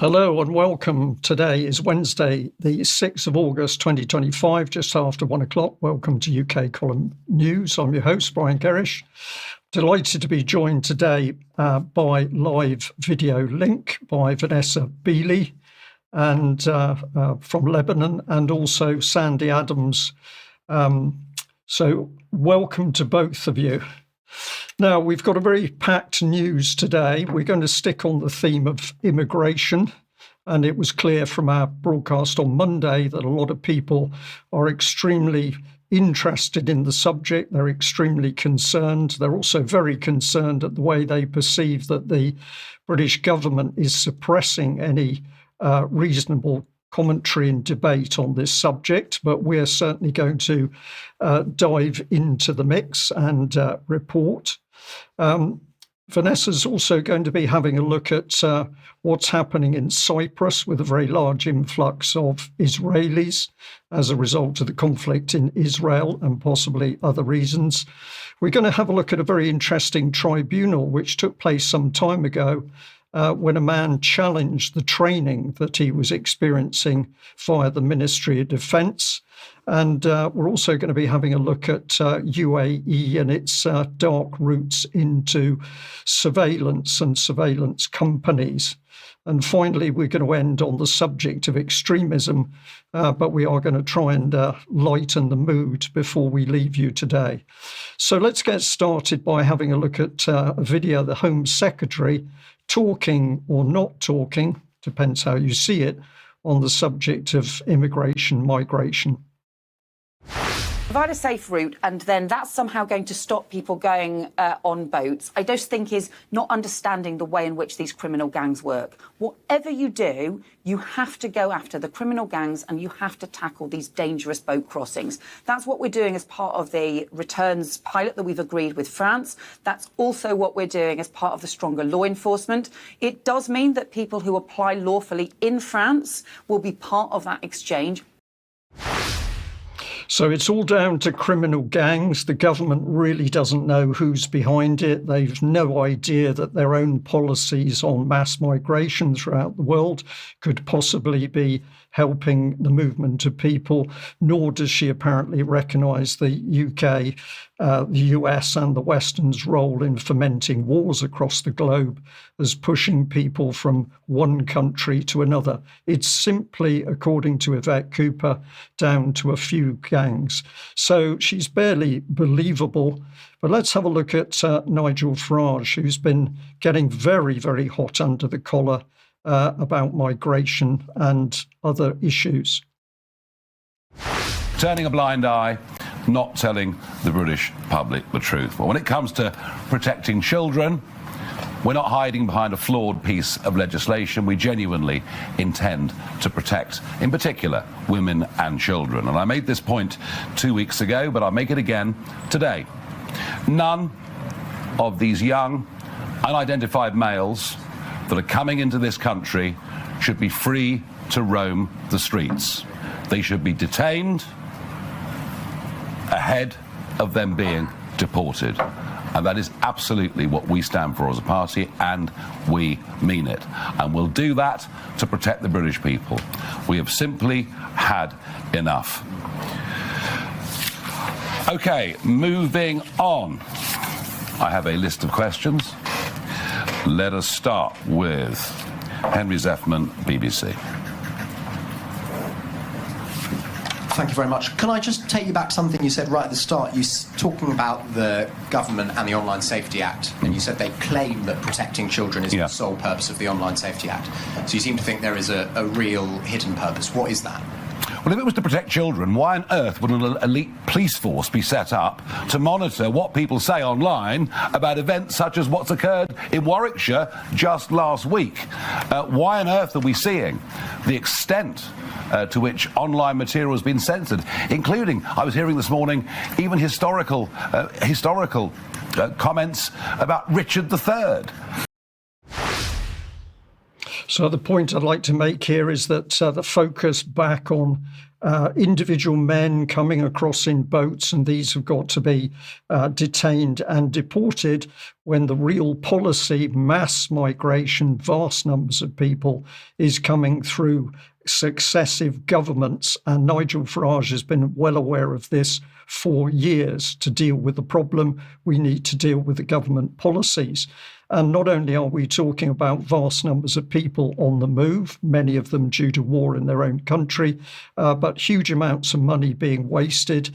Hello and welcome. Today is Wednesday, the 6th of August 2025, just after 1 o'clock. Welcome to UK Column News. I'm your host, Brian Gerrish. Delighted to be joined today by live video link by Vanessa Beeley and from Lebanon, and also Sandi Adams. So welcome to both of you. Now, we've got a very packed news today. We're going to stick on the theme of immigration. And it was clear from our broadcast on Monday that a lot of people are extremely interested in the subject. They're extremely concerned. They're also very concerned at the way they perceive that the British government is suppressing any reasonable commentary and debate on this subject, but we're certainly going to dive into the mix and report. Vanessa's also going to be having a look at what's happening in Cyprus with a very large influx of Israelis as a result of the conflict in Israel and possibly other reasons. We're going to have a look at a very interesting tribunal which took place some time ago when a man challenged the training that he was experiencing via the Ministry of Defence. And we're also going to be having a look at UAE and its dark roots into surveillance and surveillance companies. And finally, we're going to end on the subject of extremism, but we are going to try and lighten the mood before we leave you today. So let's get started by having a look at a video of the Home Secretary talking or not talking, depends how you see it, on the subject of immigration, migration. Provide a safe route, and then that's somehow going to stop people going on boats, I just think is not understanding the way in which these criminal gangs work. Whatever you do, you have to go after the criminal gangs and you have to tackle these dangerous boat crossings. That's what we're doing as part of the returns pilot that we've agreed with France. That's also what we're doing as part of the stronger law enforcement. It does mean that people who apply lawfully in France will be part of that exchange. So it's all down to criminal gangs. The government really doesn't know who's behind it. They've no idea that their own policies on mass migration throughout the world could possibly be helping the movement of people, nor does she apparently recognise the UK, the US and the Western's role in fomenting wars across the globe as pushing people from one country to another. It's simply, according to Yvette Cooper, down to a few gangs. So she's barely believable. But let's have a look at Nigel Farage, who's been getting very, very hot under the collar about migration and other issues. Turning a blind eye, not telling the British public the truth. But when it comes to protecting children, we're not hiding behind a flawed piece of legislation. We genuinely intend to protect, in particular, women and children. And I made this point 2 weeks ago, but I'll make it again today. None of these young, unidentified males that are coming into this country should be free to roam the streets. They should be detained ahead of them being deported. And that is absolutely what we stand for as a party, and we mean it. And we'll do that to protect the British people. We have simply had enough. Okay, moving on. I have a list of questions. Let us start with Henry Zeffman, BBC. Thank you very much. Can I just take you back to something you said right at the start? You talking about the government and the Online Safety Act, and you said they claim that protecting children is the sole purpose of the Online Safety Act. So you seem to think there is a real hidden purpose. What is that? Well, if it was to protect children, why on earth would an elite police force be set up to monitor what people say online about events such as what's occurred in Warwickshire just last week? Why on earth are we seeing the extent to which online material has been censored, including, I was hearing this morning, even historical comments about Richard III? So So the point I'd like to make here is that the focus back on individual men coming across in boats, and these have got to be detained and deported, when the real policy, mass migration, vast numbers of people, is coming through successive governments. And Nigel Farage has been well aware of this for years. To deal with the problem, we need to deal with the government policies. And not only are we talking about vast numbers of people on the move, many of them due to war in their own country, but huge amounts of money being wasted.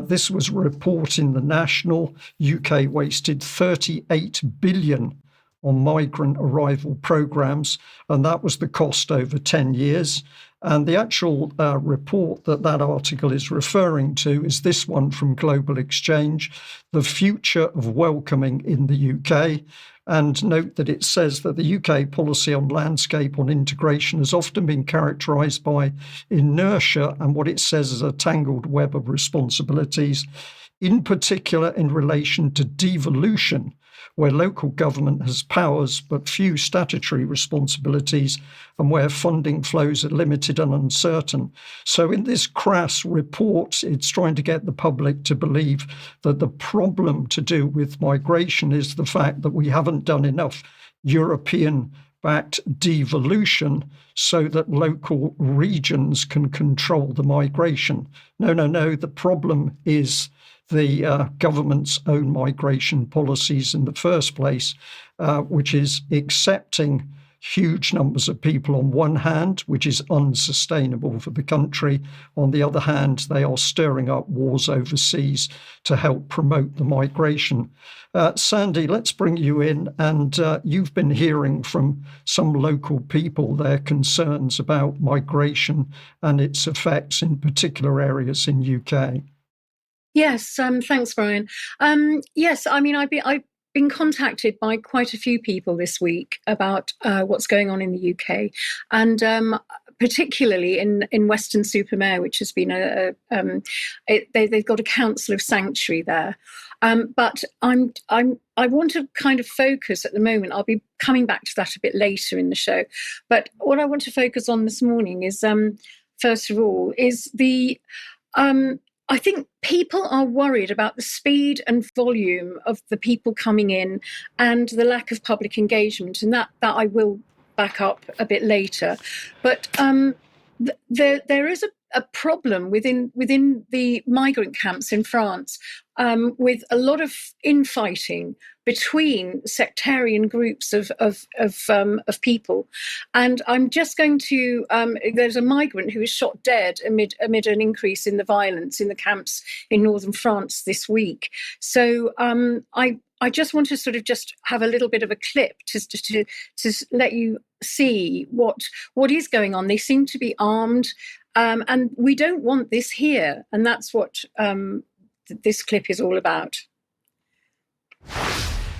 This was a report in the National. UK wasted 38 billion on migrant arrival programs, and that was the cost over 10 years. And the actual report that article is referring to is this one from Global Exchange, The Future of Welcoming in the UK. And note that it says that the UK policy on landscape on integration has often been characterised by inertia and what it says is a tangled web of responsibilities, in particular in relation to devolution, where local government has powers but few statutory responsibilities, and where funding flows are limited and uncertain. So in this crass report, it's trying to get the public to believe that the problem to do with migration is the fact that we haven't done enough European-backed devolution so that local regions can control the migration. No. The problem is the government's own migration policies in the first place, which is accepting huge numbers of people on one hand, which is unsustainable for the country. On the other hand, they are stirring up wars overseas to help promote the migration. Sandi, let's bring you in. And you've been hearing from some local people their concerns about migration and its effects in particular areas in UK. Yes, thanks, Brian. Yes, I mean, I've been contacted by quite a few people this week about what's going on in the UK, and particularly in Weston-super-Mare, which has been they've got a council of sanctuary there. But I want to kind of focus at the moment. I'll be coming back to that a bit later in the show. But what I want to focus on this morning is, first of all, is the I think people are worried about the speed and volume of the people coming in and the lack of public engagement, and that I will back up a bit later. But there is a problem within the migrant camps in France, with a lot of infighting between sectarian groups of people. And I'm just going to, there's a migrant who was shot dead amid an increase in the violence in the camps in northern France this week. So I just want to sort of just have a little bit of a clip to let you see what is going on. They seem to be armed, and we don't want this here. And that's what this clip is all about.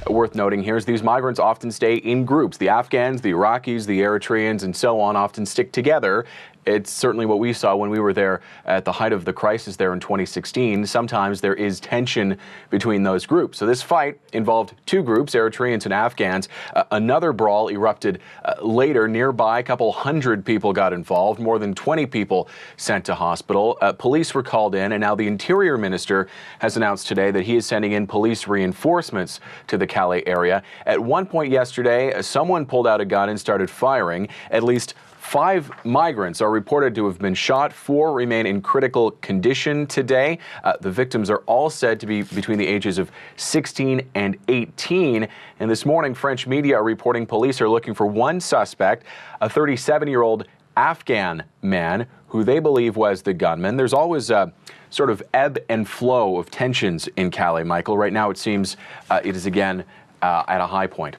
Worth noting here is these migrants often stay in groups. The Afghans, the Iraqis, the Eritreans, and so on often stick together. It's certainly what we saw when we were there at the height of the crisis there in 2016. Sometimes there is tension between those groups. So this fight involved two groups, Eritreans and Afghans. Another brawl erupted later nearby. A couple hundred people got involved, more than 20 people sent to hospital. Police were called in, and now the Interior Minister has announced today that he is sending in police reinforcements to the Calais area. At one point yesterday, someone pulled out a gun and started firing. At least 5 migrants are reported to have been shot. 4 remain in critical condition today. The victims are all said to be between the ages of 16 and 18. And this morning, French media are reporting police are looking for one suspect, a 37-year-old Afghan man who they believe was the gunman. There's always a sort of ebb and flow of tensions in Calais, Michael. Right now, it seems it is again at a high point.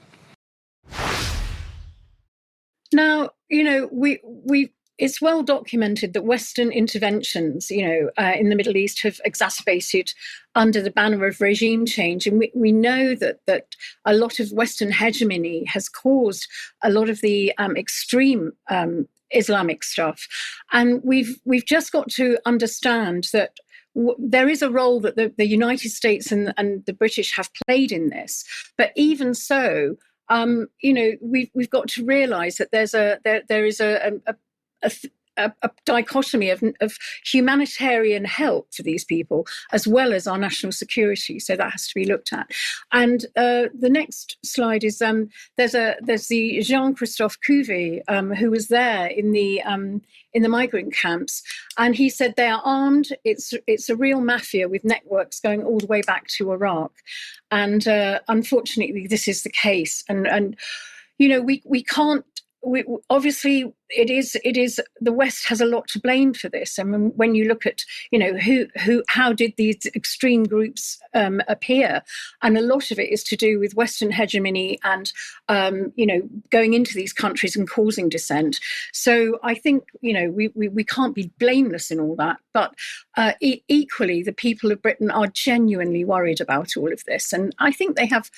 Now, it's well documented that Western interventions, in the Middle East have exacerbated under the banner of regime change. And we know that a lot of Western hegemony has caused a lot of the extreme Islamic stuff. And we've just got to understand that there is a role that the United States and the British have played in this. But even so, we've got to realise that there is a dichotomy of humanitarian help for these people as well as our national security. So that has to be looked at. And the next slide is there's the Jean-Christophe Couvé who was there in the migrant camps, and he said they are armed. It's a real mafia with networks going all the way back to Iraq, and unfortunately this is the case. And we can't. Obviously, it is the West has a lot to blame for this. I mean, when you look at how did these extreme groups appear, and a lot of it is to do with Western hegemony and going into these countries and causing dissent. So I think we can't be blameless in all that, but equally the people of Britain are genuinely worried about all of this, and I think they have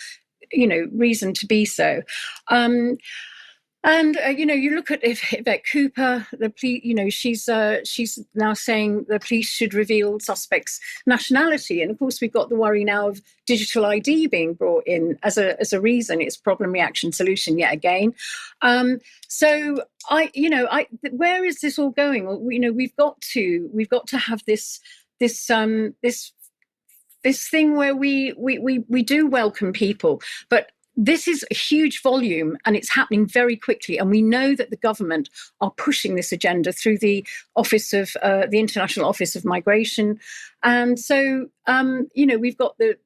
reason to be so. And you look at Yvette Cooper, the police. She's now saying the police should reveal suspects' nationality, and of course we've got the worry now of digital ID being brought in as a reason. It's problem, reaction, solution yet again. So where is this all going? Well, we've got to have this thing where we do welcome people, but this is a huge volume and it's happening very quickly. And we know that the government are pushing this agenda through the office of the International Office of Migration. And so, we've got the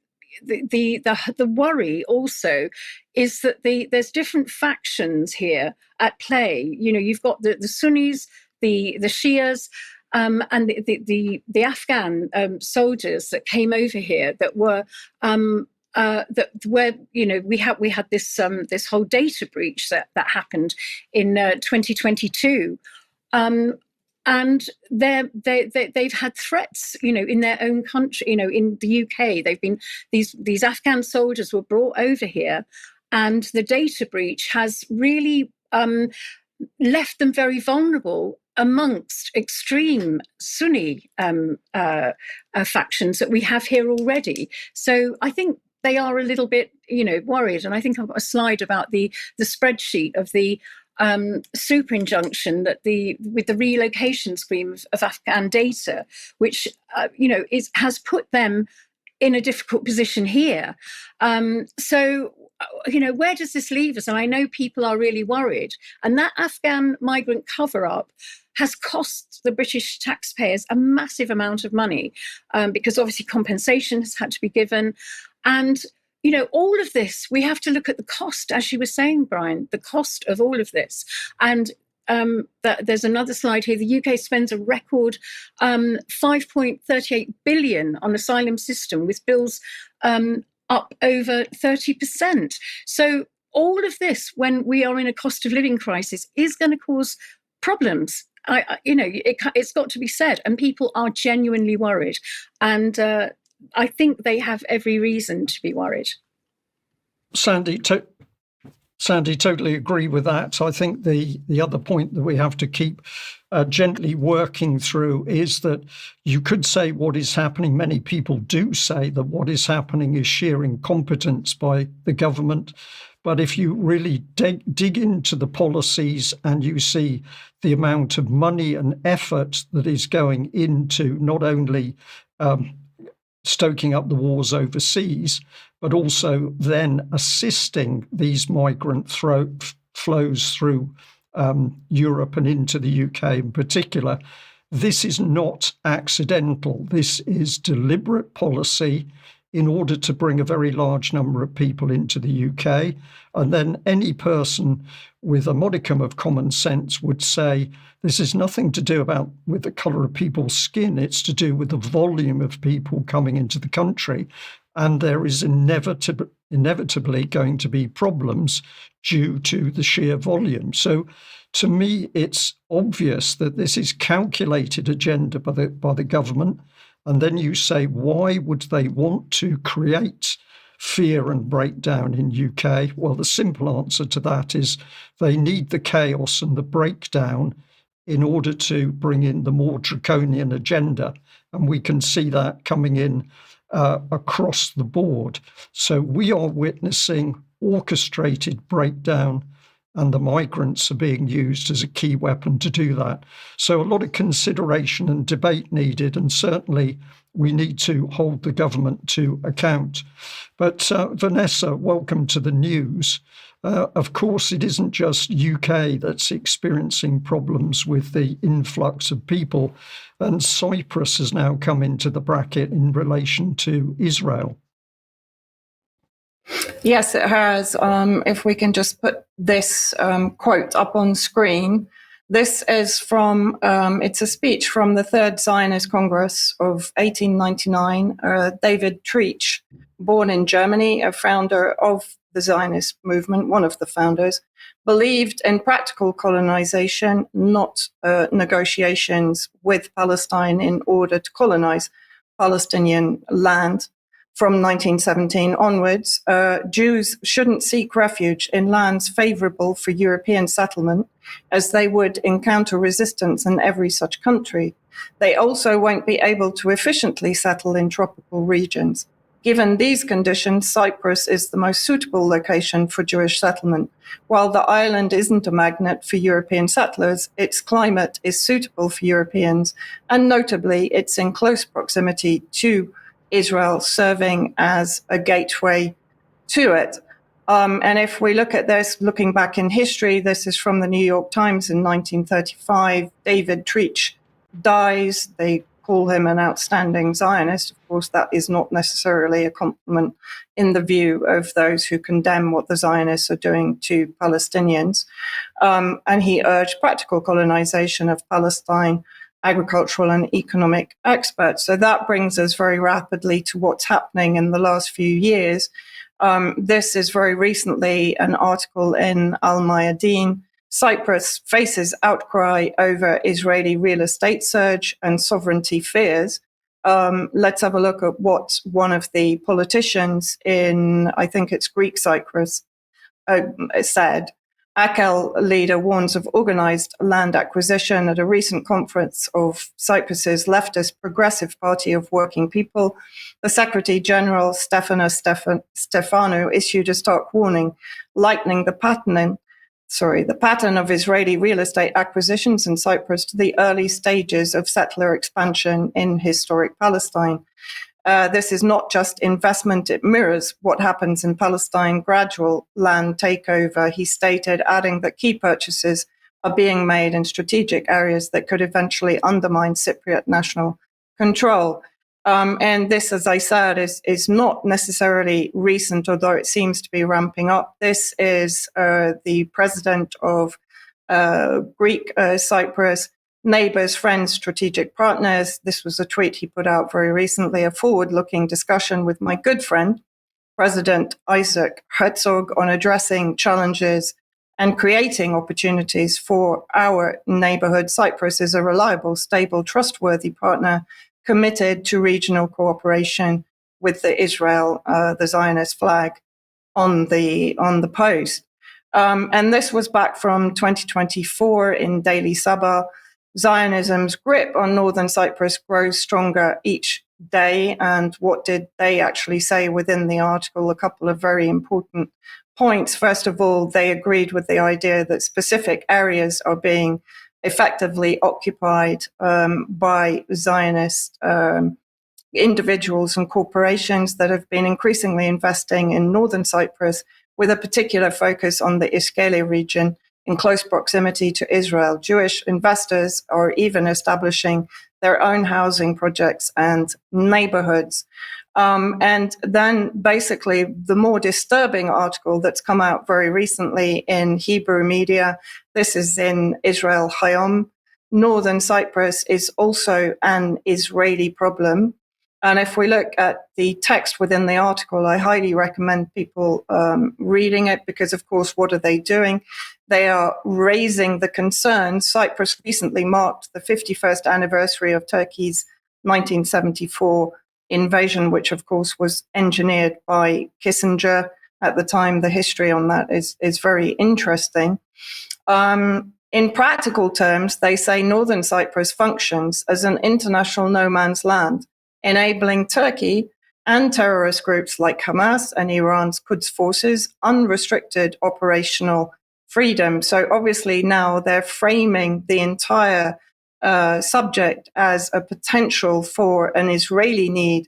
worry also is that there's different factions here at play. You've got the Sunnis, the Shias, and the Afghan soldiers that came over here that were we had this whole data breach that happened in 2022, and they've had threats, in their own country, in the UK. They've been these Afghan soldiers were brought over here, and the data breach has really left them very vulnerable amongst extreme Sunni factions that we have here already. So I think they are a little bit, worried. And I think I've got a slide about the spreadsheet of the super injunction that with the relocation scheme of Afghan data, which has put them in a difficult position here. So where does this leave us? And I know people are really worried. And that Afghan migrant cover-up has cost the British taxpayers a massive amount of money, because obviously compensation has had to be given. And, all of this, we have to look at the cost, as you were saying, Brian, the cost of all of this. And there's another slide here. The UK spends a record 5.38 billion on asylum system, with bills up over 30%. So all of this, when we are in a cost of living crisis, is going to cause problems. It's got to be said, and people are genuinely worried. And I think they have every reason to be worried. Sandi, totally agree with that. I think the other point that we have to keep gently working through is that you could say what is happening. Many people do say that what is happening is sheer incompetence by the government. But if you really dig into the policies and you see the amount of money and effort that is going into not only stoking up the wars overseas, but also then assisting these migrant flows through Europe and into the UK in particular, this is not accidental. This is deliberate policy in order to bring a very large number of people into the UK. And then any person with a modicum of common sense would say, this is nothing to do with the colour of people's skin. It's to do with the volume of people coming into the country. And there is inevitably going to be problems due to the sheer volume. So to me, it's obvious that this is calculated agenda by the government. And then you say, why would they want to create fear and breakdown in UK? Well, the simple answer to that is they need the chaos and the breakdown in order to bring in the more draconian agenda. And we can see that coming in across the board. So we are witnessing orchestrated breakdown, and the migrants are being used as a key weapon to do that. So a lot of consideration and debate needed, and certainly we need to hold the government to account. But Vanessa, welcome to the news. Of course, it isn't just UK that's experiencing problems with the influx of people, and Cyprus has now come into the bracket in relation to Israel. Yes, it has. If we can just put this quote up on screen. This is from, it's a speech from the Third Zionist Congress of 1899. David Treach, born in Germany, a founder of the Zionist movement, one of the founders, believed in practical colonization, not negotiations with Palestine in order to colonize Palestinian land. From 1917 onwards, Jews shouldn't seek refuge in lands favorable for European settlement, as they would encounter resistance in every such country. They also won't be able to efficiently settle in tropical regions. Given these conditions, Cyprus is the most suitable location for Jewish settlement. While the island isn't a magnet for European settlers, its climate is suitable for Europeans, and notably, it's in close proximity to Israel, serving as a gateway to it. And if we look at this, looking back in history, this is from the New York Times in 1935. David Treach dies. They call him an outstanding Zionist. Of course, that is not necessarily a compliment in the view of those who condemn what the Zionists are doing to Palestinians. And he urged practical colonization of Palestine, agricultural and economic experts. So that brings us very rapidly to what's happening in the last few years. This is very recently an article in Al Mayadeen. Cyprus faces outcry over Israeli real estate surge and sovereignty fears. Let's have a look at what one of the politicians in, I think it's Greek Cyprus, said. AKEL leader warns of organized land acquisition at a recent conference of Cyprus's leftist Progressive Party of Working People. The Secretary General, Stefanos Stefanou, issued a stark warning, likening the pattern of Israeli real estate acquisitions in Cyprus to the early stages of settler expansion in historic Palestine. This is not just investment, it mirrors what happens in Palestine, gradual land takeover, he stated, adding that key purchases are being made in strategic areas that could eventually undermine Cypriot national control. And this, as I said, is not necessarily recent, although it seems to be ramping up. This is the president of Greek Cyprus, neighbors, friends, strategic partners. This was a tweet he put out very recently, a forward-looking discussion with my good friend, President Isaac Herzog, on addressing challenges and creating opportunities for our neighborhood. Cyprus is a reliable, stable, trustworthy partner committed to regional cooperation with the Israel, the Zionist flag on the post. And this was back from 2024 in Daily Sabah. Zionism's grip on northern Cyprus grows stronger each day. And what did they actually say within the article? A couple of very important points. First of all, they agreed with the idea that specific areas are being effectively occupied by Zionist individuals and corporations that have been increasingly investing in northern Cyprus, with a particular focus on the Iskele region in close proximity to Israel. Jewish investors are even establishing their own housing projects and neighborhoods. And then basically the more disturbing article that's come out very recently in Hebrew media, this is in Israel Hayom. Northern Cyprus is also an Israeli problem. And if we look at the text within the article, I highly recommend people reading it because, of course, what are they doing? They are raising the concerns. Cyprus recently marked the 51st anniversary of Turkey's 1974 invasion, which, of course, was engineered by Kissinger at the time. The history on that is very interesting. In practical terms, they say Northern Cyprus functions as an international no man's land, enabling Turkey and terrorist groups like Hamas and Iran's Quds forces unrestricted operational freedom. So obviously now they're framing the entire subject as a potential for an Israeli need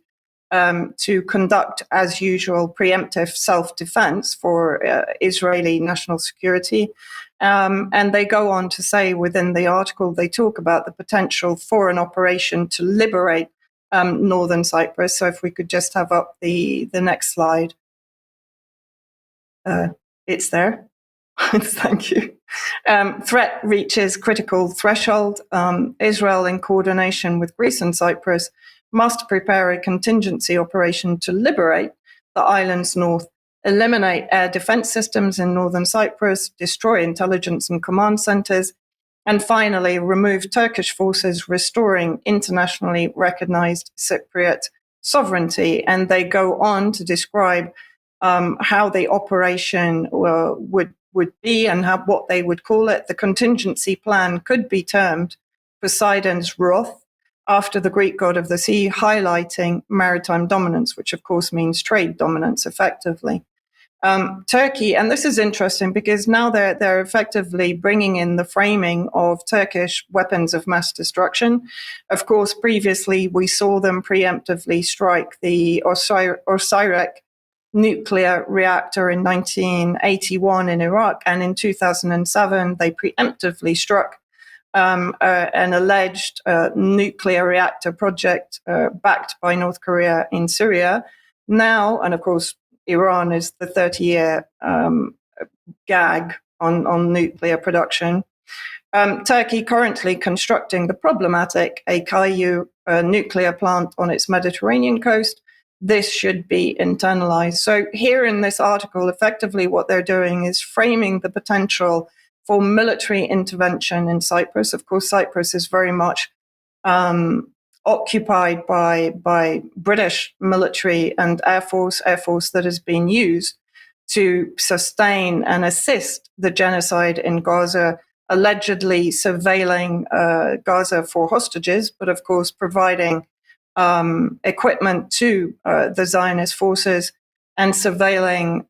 to conduct, as usual, preemptive self-defense for Israeli national security. And they go on to say within the article, they talk about the potential for an operation to liberate northern Cyprus. So if we could just have up the next slide. It's there. Thank you. Threat reaches critical threshold. Israel, in coordination with Greece and Cyprus, must prepare a contingency operation to liberate the island's north, eliminate air defense systems in northern Cyprus, destroy intelligence and command centers, and finally remove Turkish forces, restoring internationally recognized Cypriot sovereignty. And they go on to describe how the operation would be and what they would call it. The contingency plan could be termed Poseidon's wrath, after the Greek god of the sea, highlighting maritime dominance, which of course means trade dominance effectively. Turkey, and this is interesting because now they're effectively bringing in the framing of Turkish weapons of mass destruction. Of course, previously we saw them preemptively strike the Osirak nuclear reactor in 1981 in Iraq, and in 2007 they preemptively struck an alleged nuclear reactor project backed by North Korea in Syria. Now, and of course, Iran is the 30-year gag on nuclear production. Turkey currently constructing the problematic Akayu nuclear plant on its Mediterranean coast. This should be internalized. So here in this article, effectively what they're doing is framing the potential for military intervention in Cyprus. Of course, Cyprus is very much occupied by British military and air force that has been used to sustain and assist the genocide in Gaza, allegedly surveilling Gaza for hostages, but of course providing equipment to the Zionist forces and surveilling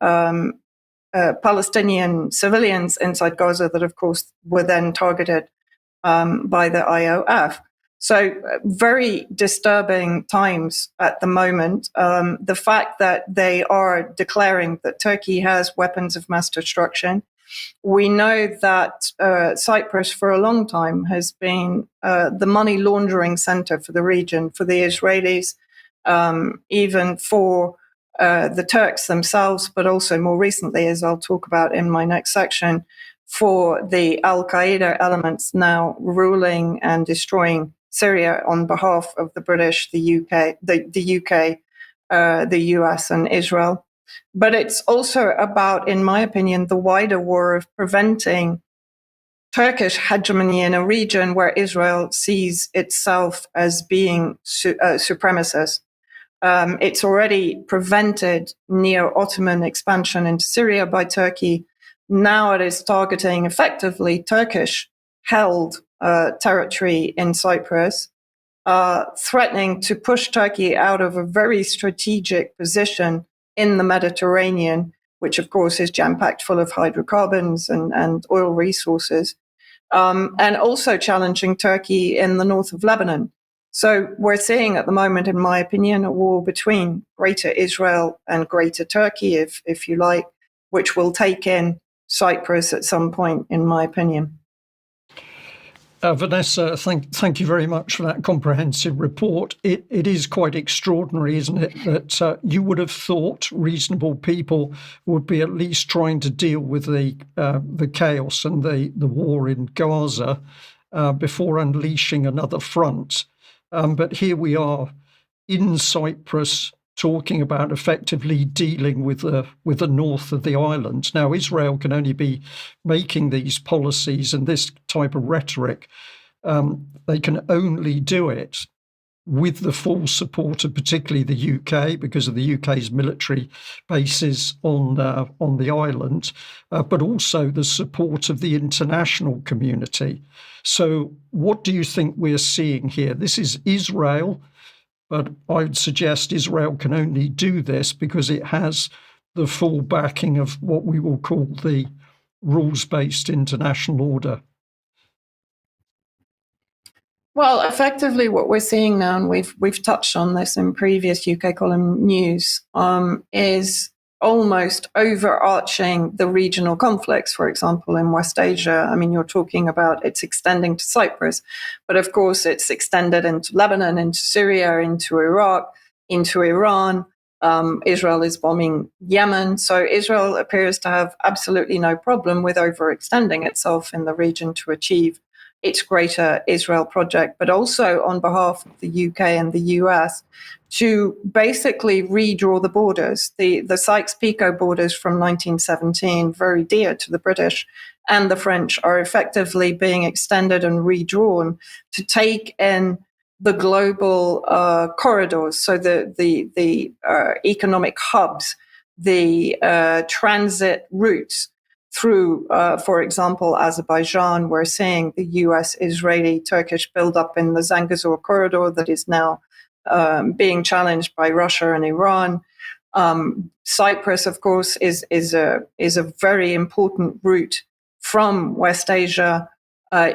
Palestinian civilians inside Gaza that, of course, were then targeted by the IOF. So very disturbing times at the moment. The fact that they are declaring that Turkey has weapons of mass destruction. We know that Cyprus for a long time has been the money laundering center for the region, for the Israelis, even for the Turks themselves, but also more recently, as I'll talk about in my next section, for the Al-Qaeda elements now ruling and destroying Syria on behalf of the British, the UK, the US, and Israel. But it's also about, in my opinion, the wider war of preventing Turkish hegemony in a region where Israel sees itself as being supremacist. It's already prevented neo-Ottoman expansion into Syria by Turkey. Now it is targeting effectively Turkish-held territory in Cyprus, threatening to push Turkey out of a very strategic position in the Mediterranean, which of course is jam-packed full of hydrocarbons and oil resources, and also challenging Turkey in the north of Lebanon. So we're seeing at the moment, in my opinion, a war between Greater Israel and Greater Turkey, if you like, which will take in Cyprus at some point, in my opinion. Vanessa, thank you very much for that comprehensive report. It is quite extraordinary, isn't it, that you would have thought reasonable people would be at least trying to deal with the chaos and the war in Gaza before unleashing another front. But here we are in Cyprus talking about effectively dealing with the north of the island. Now, Israel can only be making these policies and this type of rhetoric. They can only do it with the full support of particularly the UK, because of the UK's military bases on the island, but also the support of the international community. So what do you think we're seeing here? This is Israel But I would suggest Israel can only do this because it has the full backing of what we will call the rules-based international order. Well, effectively, what we're seeing now, and we've touched on this in previous UK column news, is almost overarching the regional conflicts. For example, in West Asia, I mean, you're talking about it's extending to Cyprus, but of course, it's extended into Lebanon, into Syria, into Iraq, into Iran. Israel is bombing Yemen, so Israel appears to have absolutely no problem with overextending itself in the region to achieve its Greater Israel project, but also on behalf of the UK and the US to basically redraw the borders. The Sykes-Picot borders from 1917, very dear to the British and the French, are effectively being extended and redrawn to take in the global corridors, so the economic hubs, the transit routes through, for example, Azerbaijan. We're seeing the US, Israeli, Turkish buildup in the Zangezur corridor that is now being challenged by Russia and Iran. Cyprus, of course, is a very important route from West Asia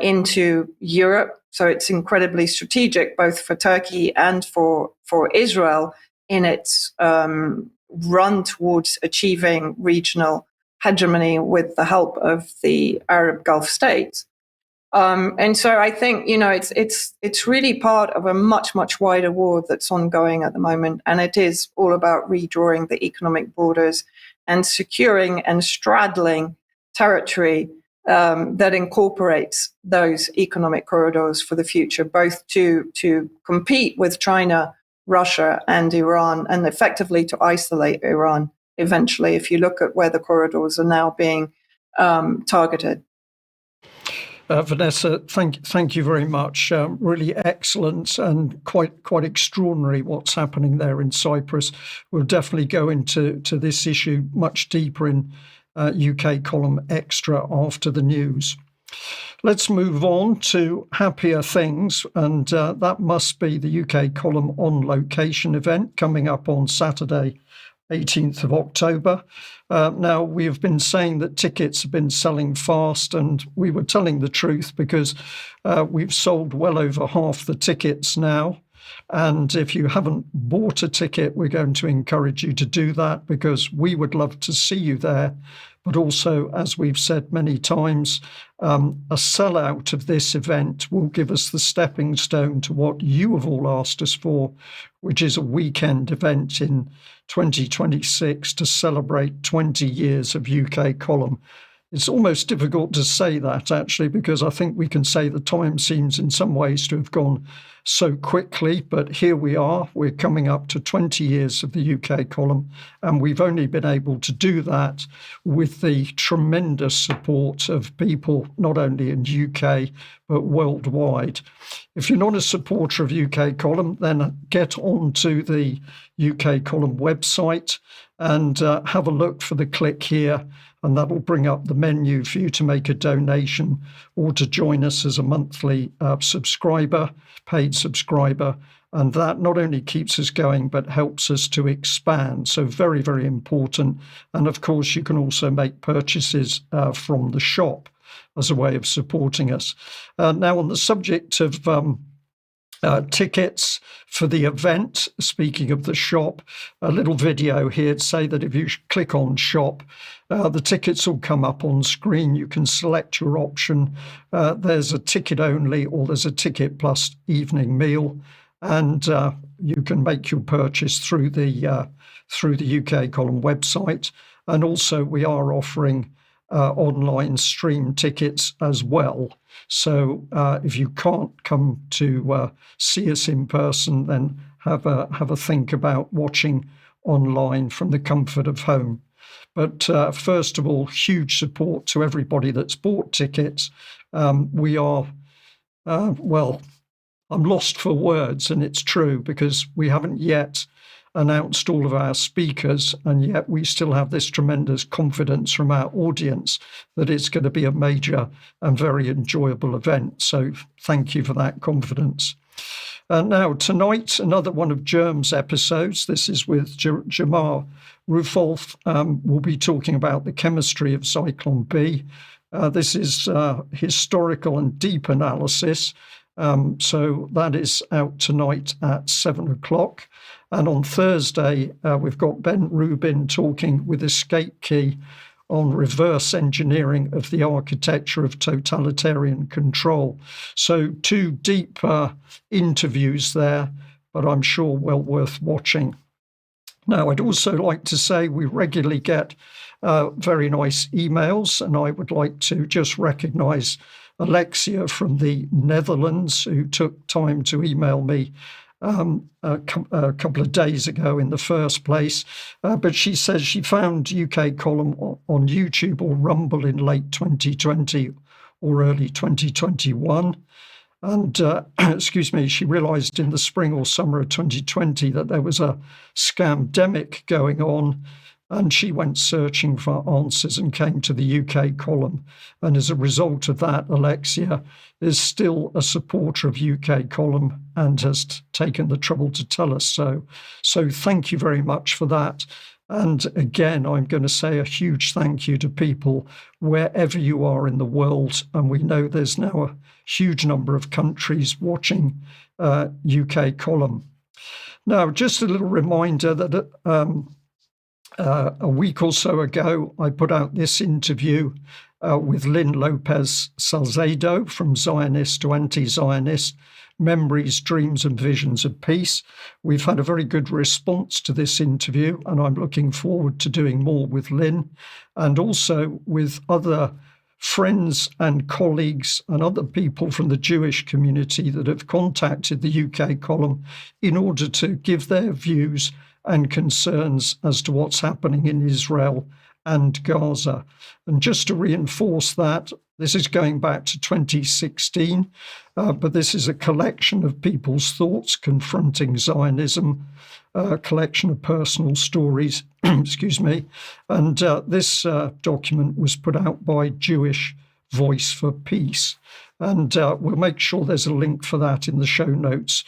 into Europe. So it's incredibly strategic, both for Turkey and for Israel in its run towards achieving regional hegemony with the help of the Arab Gulf states. And so I think, it's really part of a much, much wider war that's ongoing at the moment. And it is all about redrawing the economic borders and securing and straddling territory that incorporates those economic corridors for the future, both to compete with China, Russia, and Iran, and effectively to isolate Iran eventually, if you look at where the corridors are now being targeted. Vanessa, thank you very much. Really excellent and quite extraordinary what's happening there in Cyprus. We'll definitely go into this issue much deeper in UK column extra after the news. Let's move on to happier things, and that must be the UK column On Location event coming up on Saturday, 18th of October. Now, we have been saying that tickets have been selling fast, and we were telling the truth because we've sold well over half the tickets now. And if you haven't bought a ticket, we're going to encourage you to do that because we would love to see you there. But also, as we've said many times, a sellout of this event will give us the stepping stone to what you have all asked us for, which is a weekend event in 2026 to celebrate 20 years of UK column. It's almost difficult to say that, actually, because I think we can say the time seems in some ways to have gone so quickly, but here we are. We're coming up to 20 years of the UK column, and we've only been able to do that with the tremendous support of people, not only in UK, but worldwide. If you're not a supporter of UK column, then get onto the UK column website and have a look for the click here, and that'll bring up the menu for you to make a donation or to join us as a monthly subscriber, paid subscriber. And that not only keeps us going, but helps us to expand. So very, very important. And of course, you can also make purchases from the shop as a way of supporting us. Now, on the subject of tickets for the event, speaking of the shop, a little video here to say that if you click on shop, the tickets will come up on screen. You can select your option. There's a ticket only, or there's a ticket plus evening meal, and you can make your purchase through the UK column website. And also we are offering online stream tickets as well. So if you can't come to see us in person, then have a think about watching online from the comfort of home. But first of all, huge support to everybody that's bought tickets. We are, well, I'm lost for words, and it's true because we haven't yet announced all of our speakers, and yet we still have this tremendous confidence from our audience that it's going to be a major and very enjoyable event. So thank you for that confidence. Now, tonight, another one of Germ's episodes. This is with Jamar Rufolf. We'll be talking about the chemistry of Zyklon B. This is historical and deep analysis. So that is out tonight at 7 o'clock. And on Thursday, we've got Ben Rubin talking with Escape Key on reverse engineering of the architecture of totalitarian control. So 2 deep interviews there, but I'm sure well worth watching. Now, I'd also like to say we regularly get very nice emails, and I would like to just recognise Alexia from the Netherlands, who took time to email me a couple of days ago in the first place. But she says she found UK Column on YouTube or Rumble in late 2020 or early 2021. And, excuse me, she realised in the spring or summer of 2020 that there was a scamdemic going on, and she went searching for answers and came to the UK Column. And as a result of that, Alexia is still a supporter of UK Column and has taken the trouble to tell us so. So thank you very much for that. And again, I'm going to say a huge thank you to people wherever you are in the world. And we know there's now a huge number of countries watching UK Column. Now, just a little reminder that a week or so ago, I put out this interview with Lynn Lopez Salcedo from Zionist to Anti-Zionist, Memories, Dreams and Visions of Peace. We've had a very good response to this interview, and I'm looking forward to doing more with Lynn and also with other friends and colleagues and other people from the Jewish community that have contacted the UK Column in order to give their views and concerns as to what's happening in Israel and Gaza. And just to reinforce that, this is going back to 2016, but this is a collection of people's thoughts confronting Zionism, a collection of personal stories, excuse me. And this document was put out by Jewish Voice for Peace. And we'll make sure there's a link for that in the show notes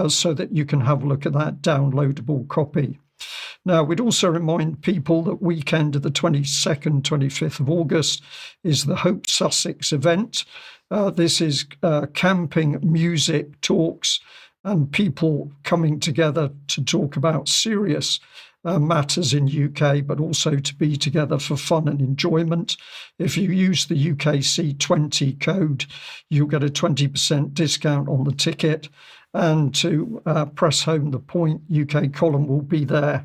so that you can have a look at that downloadable copy. Now, we'd also remind people that weekend of the 22nd, 25th of August is the Hope Sussex event. This is camping, music, talks, and people coming together to talk about serious matters in UK, but also to be together for fun and enjoyment. If you use the UKC20 code, you'll get a 20% discount on the ticket. And to press home the point, UK Column will be there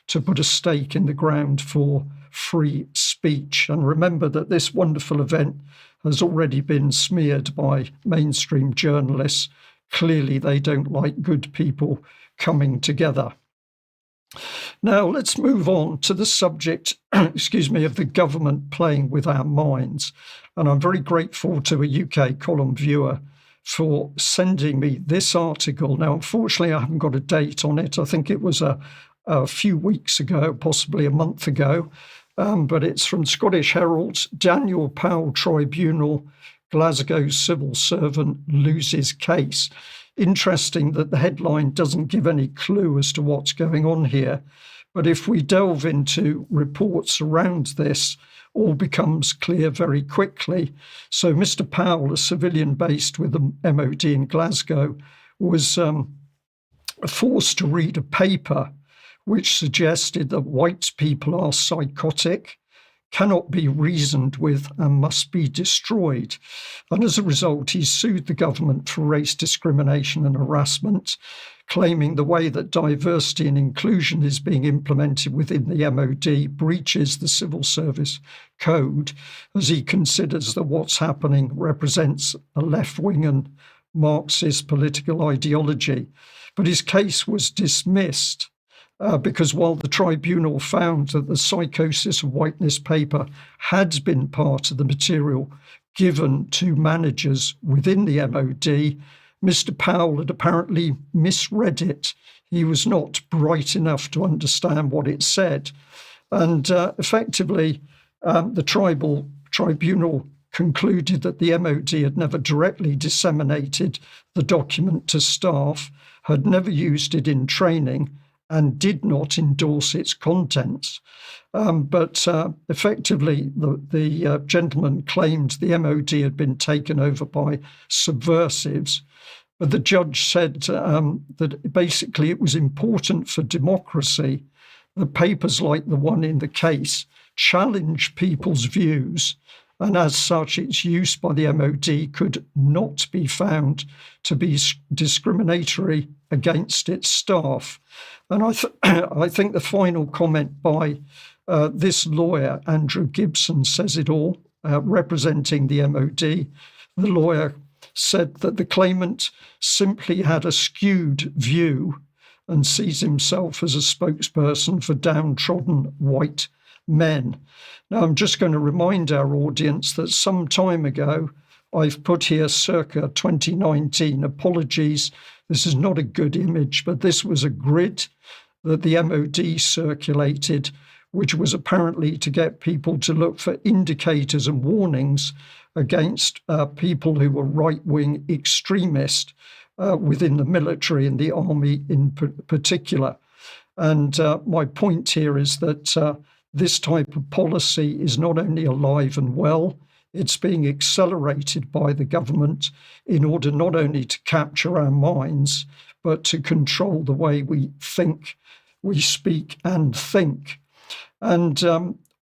to put a stake in the ground for free speech. And remember that this wonderful event has already been smeared by mainstream journalists. Clearly, they don't like good people coming together. Now, let's move on to the subject, excuse me, of the government playing with our minds. And I'm very grateful to a UK Column viewer for sending me this article. Now, unfortunately, I haven't got a date on it. I think it was a few weeks ago, possibly a month ago, but it's from Scottish Herald. Daniel Powell Tribunal, Glasgow civil servant loses case. Interesting that the headline doesn't give any clue as to what's going on here. But if we delve into reports around this, all becomes clear very quickly. So Mr. Powell, a civilian based with the MOD in Glasgow, was forced to read a paper which suggested that white people are psychotic, cannot be reasoned with and must be destroyed. And as a result, he sued the government for race discrimination and harassment, claiming the way that diversity and inclusion is being implemented within the MOD breaches the Civil Service Code, as he considers that what's happening represents a left-wing and Marxist political ideology. But his case was dismissed because while the tribunal found that the Psychosis of Whiteness paper had been part of the material given to managers within the MOD, Mr. Powell had apparently misread it. He was not bright enough to understand what it said. And effectively, the tribunal concluded that the MOD had never directly disseminated the document to staff, had never used it in training, and did not endorse its contents. But effectively, the gentleman claimed the MOD had been taken over by subversives. But the judge said that basically it was important for democracy that papers like the one in the case challenge people's views, and as such, its use by the MOD could not be found to be discriminatory against its staff. And I think the final comment by this lawyer, Andrew Gibson, says it all, representing the MOD. The lawyer said that the claimant simply had a skewed view and sees himself as a spokesperson for downtrodden white men. Now, I'm just going to remind our audience that some time ago, I've put here circa 2019, apologies, this is not a good image, but this was a grid that the MOD circulated, which was apparently to get people to look for indicators and warnings against people who were right-wing extremists within the military and the army in particular. And my point here is that this type of policy is not only alive and well, it's being accelerated by the government in order not only to capture our minds, but to control the way we think, we speak and think. And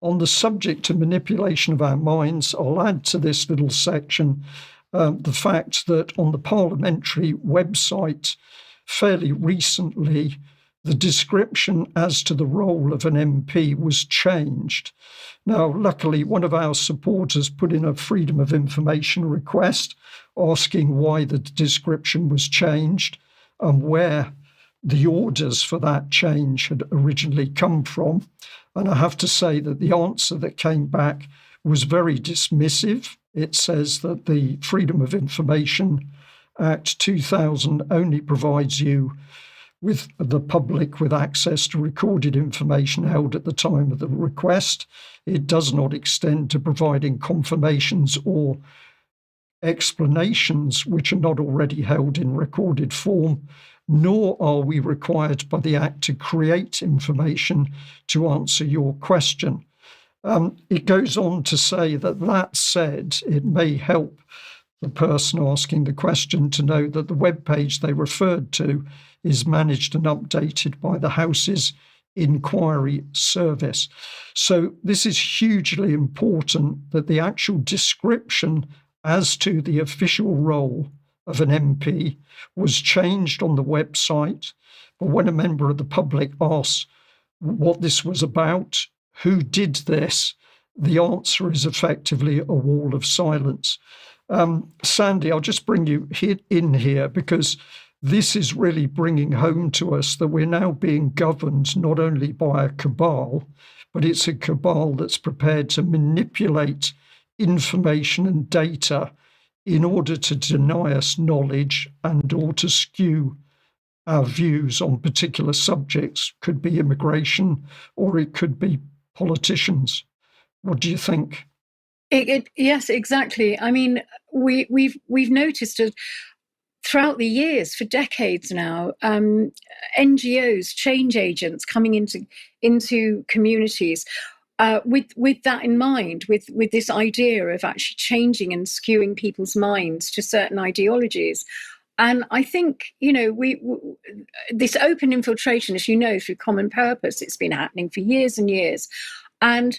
on the subject of manipulation of our minds, I'll add to this little section the fact that on the parliamentary website fairly recently, the description as to the role of an MP was changed. Now, luckily, one of our supporters put in a Freedom of Information request asking why the description was changed and where the orders for that change had originally come from. And I have to say that the answer that came back was very dismissive. It says that the Freedom of Information Act 2000 only provides you with the public with access to recorded information held at the time of the request. It does not extend to providing confirmations or explanations which are not already held in recorded form, nor are we required by the Act to create information to answer your question. It goes on to say that said, it may help the person asking the question to know that the web page they referred to is managed and updated by the House's Inquiry Service. So this is hugely important, that the actual description as to the official role of an MP was changed on the website. But when a member of the public asks what this was about, who did this, the answer is effectively a wall of silence. Sandi, I'll just bring you in here because this is really bringing home to us that we're now being governed not only by a cabal, but it's a cabal that's prepared to manipulate information and data in order to deny us knowledge and or to skew our views on particular subjects. Could be immigration or it could be politicians. What do you think? Yes, exactly. I mean, we've noticed it throughout the years, for decades now, NGOs, change agents coming into communities with that in mind, with this idea of actually changing and skewing people's minds to certain ideologies. And I think, this open infiltration, as you know, through Common Purpose, it's been happening for years and years. And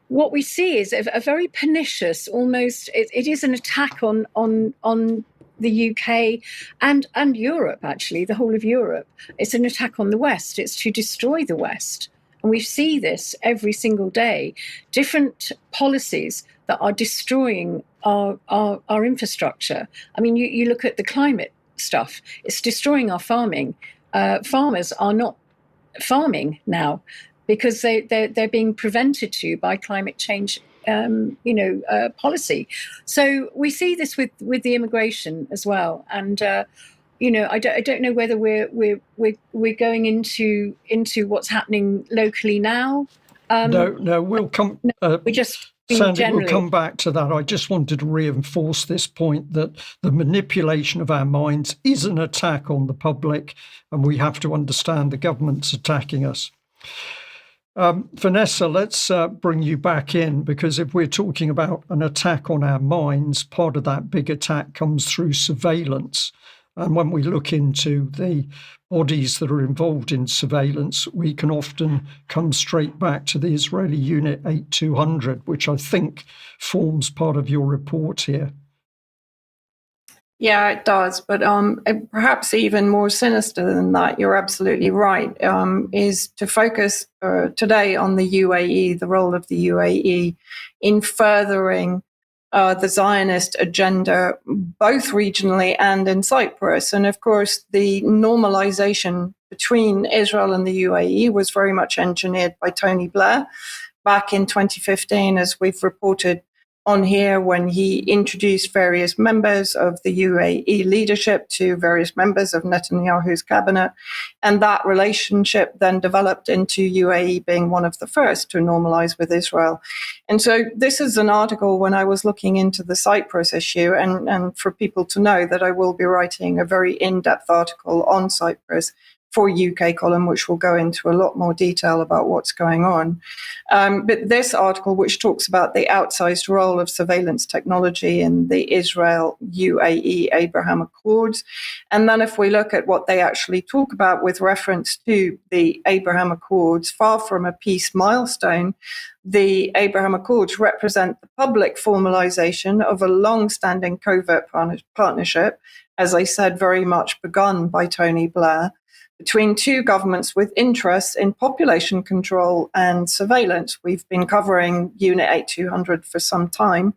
what we see is a very pernicious, almost, it is an attack on the UK and Europe, actually, the whole of Europe. It's an attack on the West. It's to destroy the West. And we see this every single day, different policies that are destroying our infrastructure. I mean, you look at the climate stuff, it's destroying our farming. Farmers are not farming now because they're being prevented to by climate change policy. So we see this with the immigration as well. And I don't know whether we're going into what's happening locally now. No, we'll come. We just Sandi, generally. we'll come back to that. I just wanted to reinforce this point that the manipulation of our minds is an attack on the public, and we have to understand the government's attacking us. Vanessa, let's bring you back in, because if we're talking about an attack on our minds, part of that big attack comes through surveillance. And when we look into the bodies that are involved in surveillance, we can often come straight back to the Israeli Unit 8200, which I think forms part of your report here. Yeah, it does. But perhaps even more sinister than that, you're absolutely right, is to focus today on the UAE, the role of the UAE in furthering the Zionist agenda, both regionally and in Cyprus. And of course, the normalization between Israel and the UAE was very much engineered by Tony Blair back in 2015, as we've reported on here, when he introduced various members of the UAE leadership to various members of Netanyahu's cabinet. And that relationship then developed into UAE being one of the first to normalize with Israel. And so this is an article when I was looking into the Cyprus issue, and for people to know that I will be writing a very in-depth article on Cyprus for UK column, which will go into a lot more detail about what's going on. But this article, which talks about the outsized role of surveillance technology in the Israel-UAE Abraham Accords. And then if we look at what they actually talk about with reference to the Abraham Accords, far from a peace milestone, the Abraham Accords represent the public formalization of a long-standing covert partnership, as I said, very much begun by Tony Blair, between two governments with interests in population control and surveillance. We've been covering Unit 8200 for some time.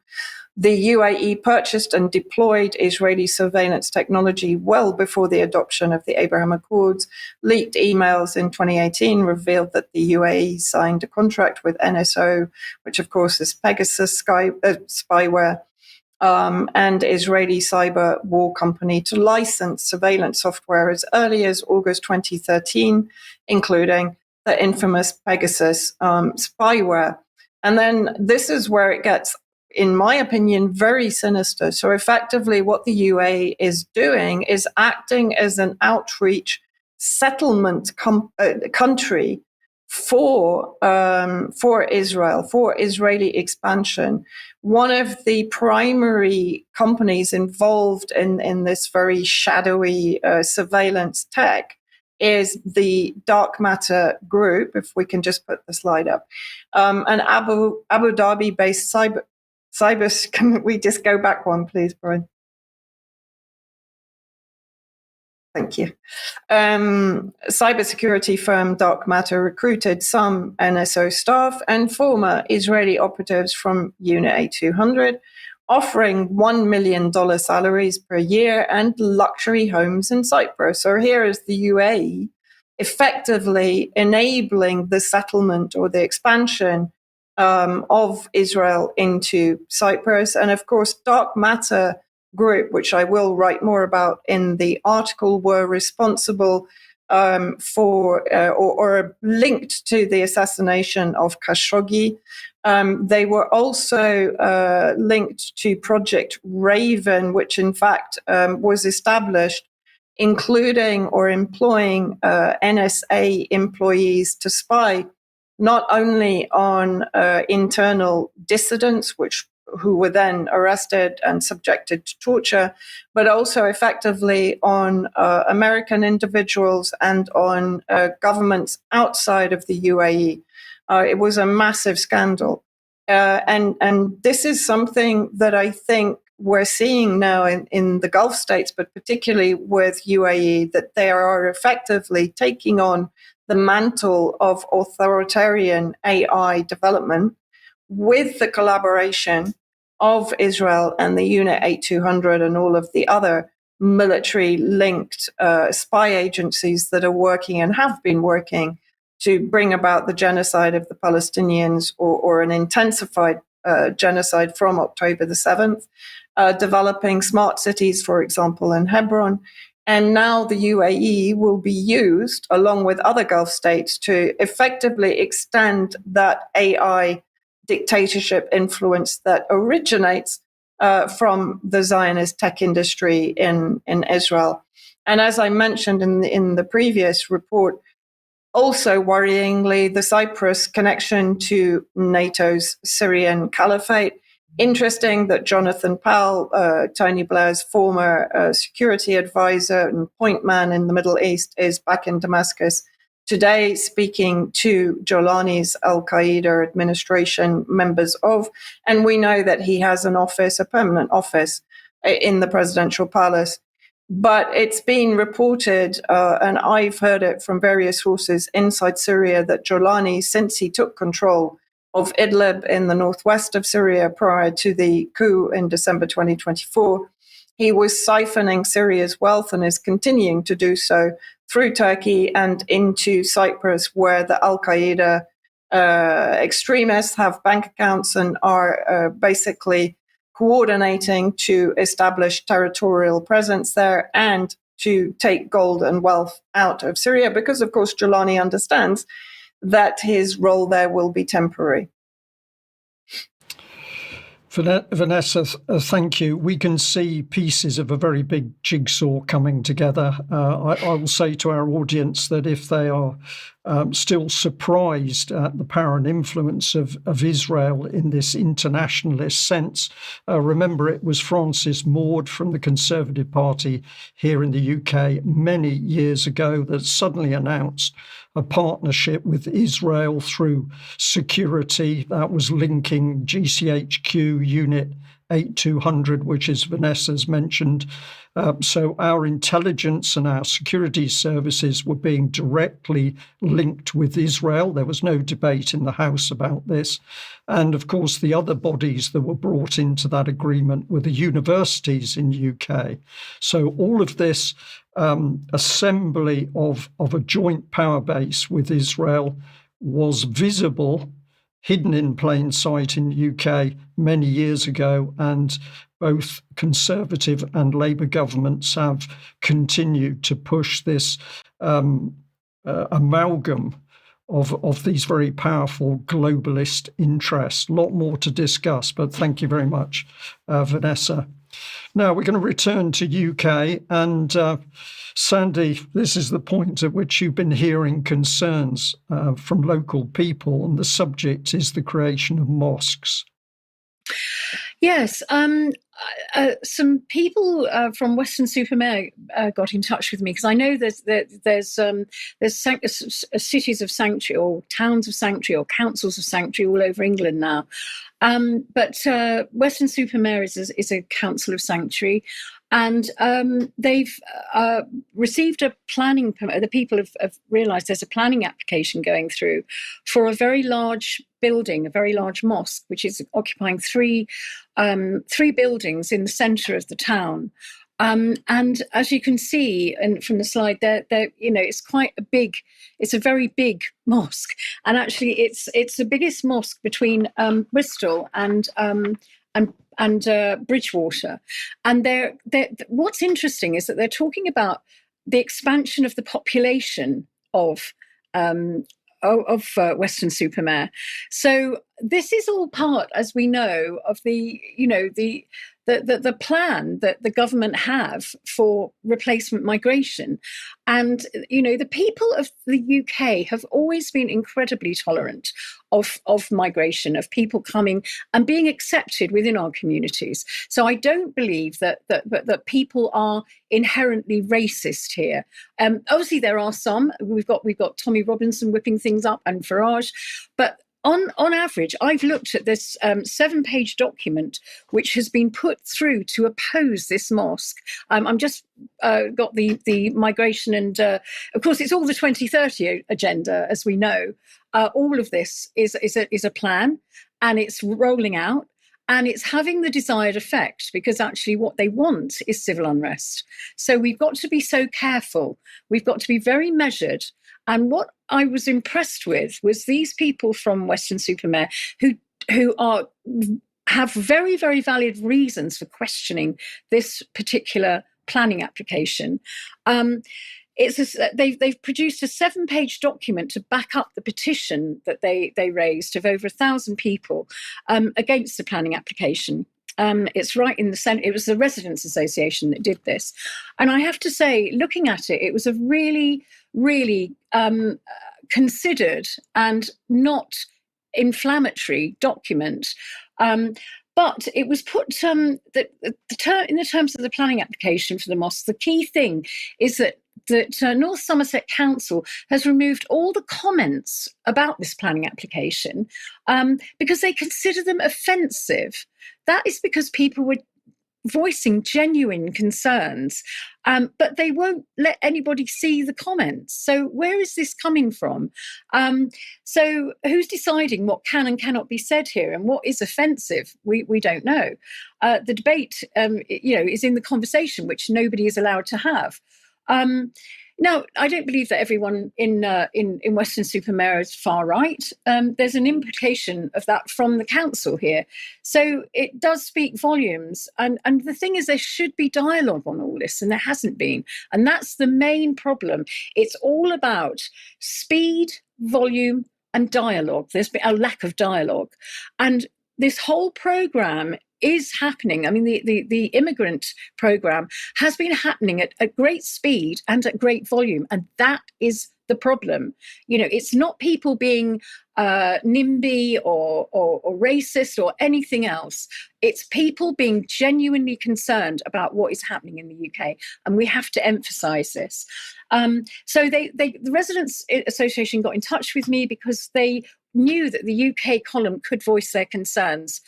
The UAE purchased and deployed Israeli surveillance technology well before the adoption of the Abraham Accords. Leaked emails in 2018 revealed that the UAE signed a contract with NSO, which of course is Pegasus Spyware, and Israeli cyber war company, to license surveillance software as early as August 2013, including the infamous Pegasus spyware. And then this is where it gets, in my opinion, very sinister. So effectively what the UAE is doing is acting as an outreach settlement country for Israel, for Israeli expansion. One of the primary companies involved in this very shadowy surveillance tech is the Dark Matter Group, if we can just put the slide up, an Abu Dhabi-based cyber. Can we just go back one, please, Brian? Thank you. Cybersecurity firm Dark Matter recruited some NSO staff and former Israeli operatives from Unit 8200, offering $1 million salaries per year and luxury homes in Cyprus. So here is the UAE effectively enabling the settlement or the expansion of Israel into Cyprus. And of course, Dark Matter Group, which I will write more about in the article, were responsible for or linked to the assassination of Khashoggi. They were also linked to Project Raven, which in fact was established including or employing NSA employees to spy not only on internal dissidents, who were then arrested and subjected to torture, but also effectively on American individuals and on governments outside of the UAE. It was a massive scandal. And this is something that I think we're seeing now in the Gulf states, but particularly with UAE, that they are effectively taking on the mantle of authoritarian AI development with the collaboration of Israel and the Unit 8200 and all of the other military-linked spy agencies that are working and have been working to bring about the genocide of the Palestinians or an intensified genocide from October the 7th, developing smart cities, for example, in Hebron. And now the UAE will be used, along with other Gulf states, to effectively extend that AI dictatorship influence that originates from the Zionist tech industry in Israel. And as I mentioned in the previous report, also worryingly, the Cyprus connection to NATO's Syrian caliphate. Interesting that Jonathan Powell, Tony Blair's former security advisor and point man in the Middle East, is back in Damascus today speaking to Jolani's al-Qaeda administration members of, and we know that he has an office, a permanent office in the presidential palace. But it's been reported, and I've heard it from various sources inside Syria, that Jolani, since he took control of Idlib in the northwest of Syria prior to the coup in December 2024, he was siphoning Syria's wealth and is continuing to do so through Turkey and into Cyprus, where the al-Qaeda extremists have bank accounts and are basically coordinating to establish territorial presence there and to take gold and wealth out of Syria, because, of course, Jolani understands that his role there will be temporary. Vanessa, thank you. We can see pieces of a very big jigsaw coming together. I will say to our audience that if they are still surprised at the power and influence of Israel in this internationalist sense, remember it was Francis Maude from the Conservative Party here in the UK many years ago that suddenly announced a partnership with Israel through security that was linking GCHQ Unit 8200, which is Vanessa's mentioned. So our intelligence and our security services were being directly linked with Israel. There was no debate in the House about this. And of course, the other bodies that were brought into that agreement were the universities in the UK. So all of this assembly of a joint power base with Israel was visible, hidden in plain sight in the UK many years ago, and both Conservative and Labour governments have continued to push this amalgam of these very powerful globalist interests. A lot more to discuss, but thank you very much, Vanessa. Now we're going to return to UK, and Sandi, this is the point at which you've been hearing concerns from local people, and the subject is the creation of mosques. Yes, some people from Weston-super-Mare got in touch with me, because I know there's cities of sanctuary or towns of sanctuary or councils of sanctuary all over England now. But Weston-super-Mare is a council of sanctuary, and they've received a planning permit. The people have realised there's a planning application going through for a very large building, a very large mosque, which is occupying three buildings in the centre of the town. And as you can see, and from the slide, it's quite a big. It's a very big mosque, and actually, it's the biggest mosque between Bristol and Bridgewater. And what's interesting is that they're talking about the expansion of the population of Weston-super-Mare. So this is all part, as we know, of the plan that the government have for replacement migration. And, the people of the UK have always been incredibly tolerant of migration, of people coming and being accepted within our communities. So I don't believe that people are inherently racist here. Obviously, there are some. We've got Tommy Robinson whipping things up and Farage, but on average, I've looked at this 7-page document which has been put through to oppose this mosque. I'm just got the migration and, of course, it's all the 2030 agenda, as we know. All of this is a plan, and it's rolling out. And it's having the desired effect, because actually what they want is civil unrest. So we've got to be so careful. We've got to be very measured. And what I was impressed with was these people from Weston-super-Mare who have very, very valid reasons for questioning this particular planning application. they've produced a 7-page document to back up the petition that they raised of over 1,000 people against the planning application. It's right in the centre. It was the Residents' Association that did this. And I have to say, looking at it, it was a really, really considered and not inflammatory document. But it was put in the terms of the planning application for the mosque. The key thing is that North Somerset Council has removed all the comments about this planning application because they consider them offensive. That is because people were voicing genuine concerns, but they won't let anybody see the comments. So where is this coming from? So who's deciding what can and cannot be said here, and what is offensive? We don't know. The debate, is in the conversation, which nobody is allowed to have. Now, I don't believe that everyone in Weston-super-Mare is far right. There's an implication of that from the council here. So it does speak volumes. And the thing is, there should be dialogue on all this, and there hasn't been. And that's the main problem. It's all about speed, volume, and dialogue. There's been a lack of dialogue. And this whole programme is happening. I mean, the immigrant programme has been happening at great speed and at great volume, and that is the problem. It's not people being NIMBY or racist or anything else. It's people being genuinely concerned about what is happening in the UK, and we have to emphasise this. So the Residents' Association got in touch with me because they knew that the UK column could voice their concerns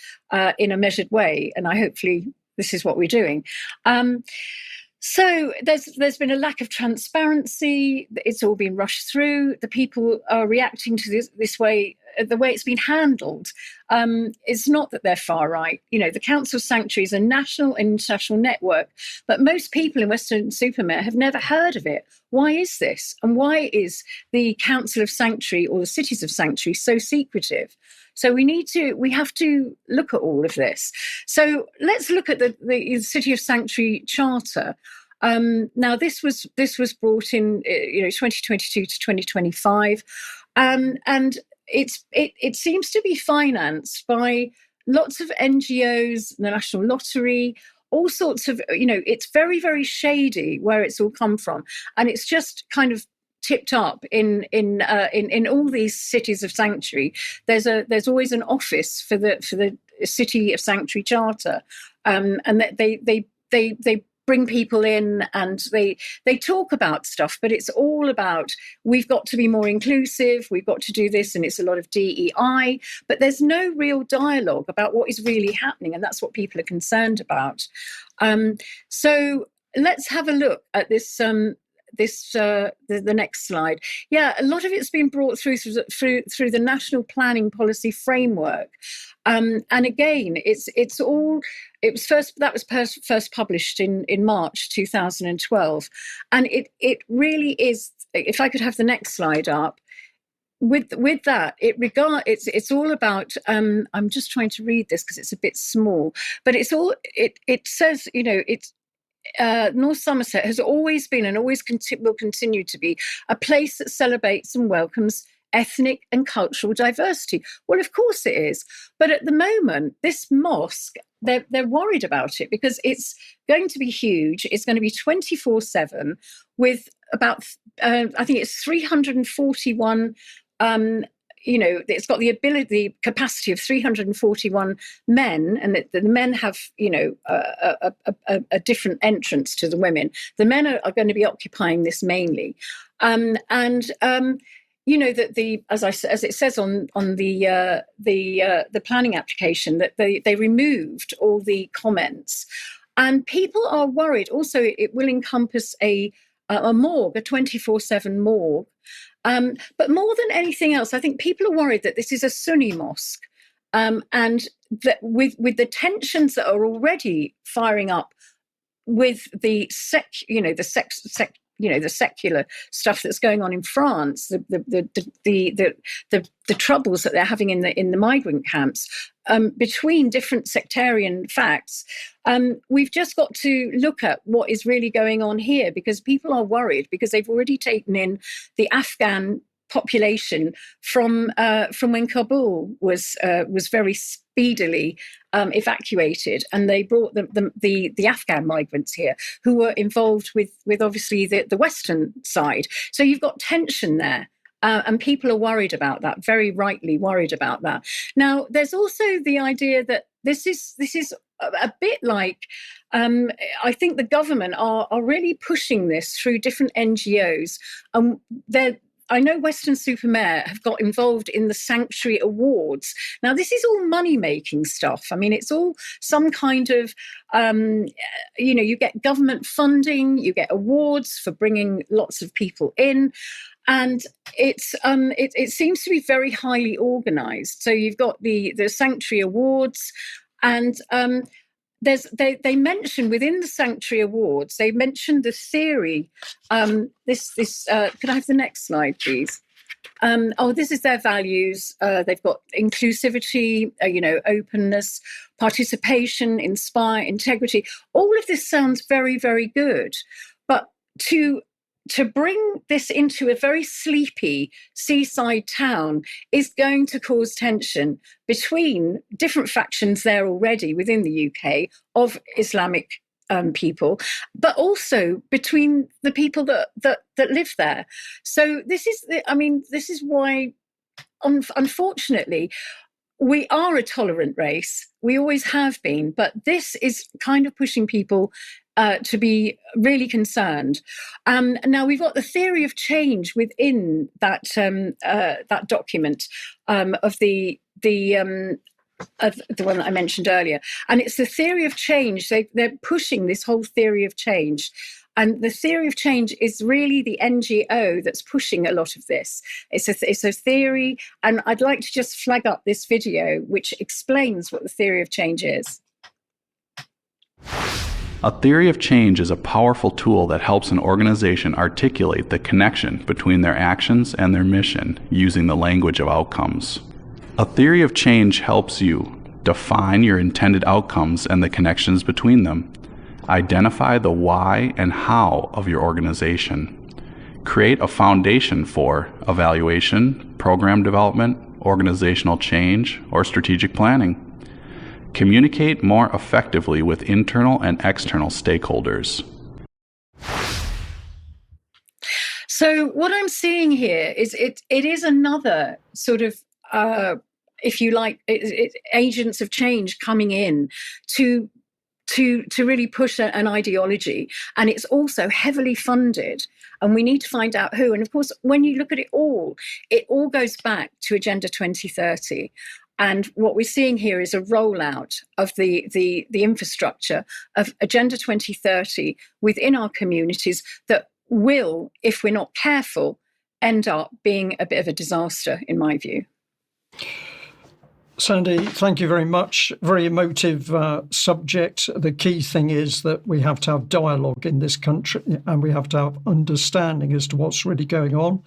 in a measured way, and hopefully this is what we're doing. So there's been a lack of transparency. It's all been rushed through. The people are reacting to this way, the way it's been handled. It's not that they're far right. The Council of Sanctuary is a national and international network, but most people in Weston-super-Mare have never heard of it. Why is this? And why is the Council of Sanctuary or the Cities of Sanctuary so secretive? So we have to look at all of this. So let's look at the City of Sanctuary Charter. Now this was brought in 2022 to 2025, and it seems to be financed by lots of NGOs, the National Lottery, all sorts of, it's very, very shady where it's all come from. And it's just kind of tipped up in all these cities of sanctuary. There's always an office for the City of Sanctuary Charter. And that they bring people in and they talk about stuff, but it's all about, we've got to be more inclusive, we've got to do this, and it's a lot of DEI, but there's no real dialogue about what is really happening, and that's what people are concerned about. So let's have a look at this. The next slide. Yeah, a lot of it's been brought through the National Planning Policy Framework, and again, it was first published in March 2012, and it really is. If I could have the next slide up. With that, it's all about. I'm just trying to read this because it's a bit small, but it says, it's. North Somerset has always been and always will continue to be a place that celebrates and welcomes ethnic and cultural diversity. Well, of course it is. But at the moment, this mosque, they're worried about it because it's going to be huge. It's going to be 24/7 with about, I think it's 341 it's got the capacity of 341 men, and the men have, a different entrance to the women. The men are going to be occupying this mainly, that as it says on the planning application, that they removed all the comments, and people are worried. Also, it will encompass a morgue, a 24/7 morgue. But more than anything else, I think people are worried that this is a Sunni mosque, and that with the tensions that are already firing up with the the secular stuff that's going on in France, the troubles that they're having in the migrant camps, between different sectarian facts, we've just got to look at what is really going on here, because people are worried because they've already taken in the Afghan population from when Kabul was very speedily evacuated, and they brought the Afghan migrants here who were involved with obviously the Western side. So you've got tension there. And people are worried about that, very rightly worried about that. Now, there's also the idea that this is a bit like, I think the government are really pushing this through different NGOs. I know Weston-super-Mare have got involved in the Sanctuary Awards. Now, this is all money-making stuff. I mean, it's all some kind of, you get government funding, you get awards for bringing lots of people in. And it seems to be very highly organised. So you've got the Sanctuary Awards, and they mention within the Sanctuary Awards, they mentioned the theory. Could I have the next slide, please? This is their values. They've got inclusivity, openness, participation, inspire, integrity. All of this sounds very, very good, but to bring this into a very sleepy seaside town is going to cause tension between different factions there already within the UK of Islamic people, but also between the people that live there. So this is why, unfortunately, we are a tolerant race. We always have been, but this is kind of pushing people to be really concerned. Now we've got the theory of change within that document of the one that I mentioned earlier, and it's the theory of change. They're pushing this whole theory of change. And the theory of change is really the NGO that's pushing a lot of this. It's a theory, and I'd like to just flag up this video which explains what the theory of change is. A theory of change is a powerful tool that helps an organization articulate the connection between their actions and their mission using the language of outcomes. A theory of change helps you define your intended outcomes and the connections between them, identify the why and how of your organization, create a foundation for evaluation, program development, organizational change, or strategic planning. Communicate more effectively with internal and external stakeholders. So what I'm seeing here is it is another sort of, if you like, agents of change coming in to really push an ideology, and it's also heavily funded, and we need to find out who. And of course, when you look at it all goes back to Agenda 2030. And what we're seeing here is a rollout of the infrastructure of Agenda 2030 within our communities that will, if we're not careful, end up being a bit of a disaster, in my view. Sandi, thank you very much. Very emotive subject. The key thing is that we have to have dialogue in this country, and we have to have understanding as to what's really going on.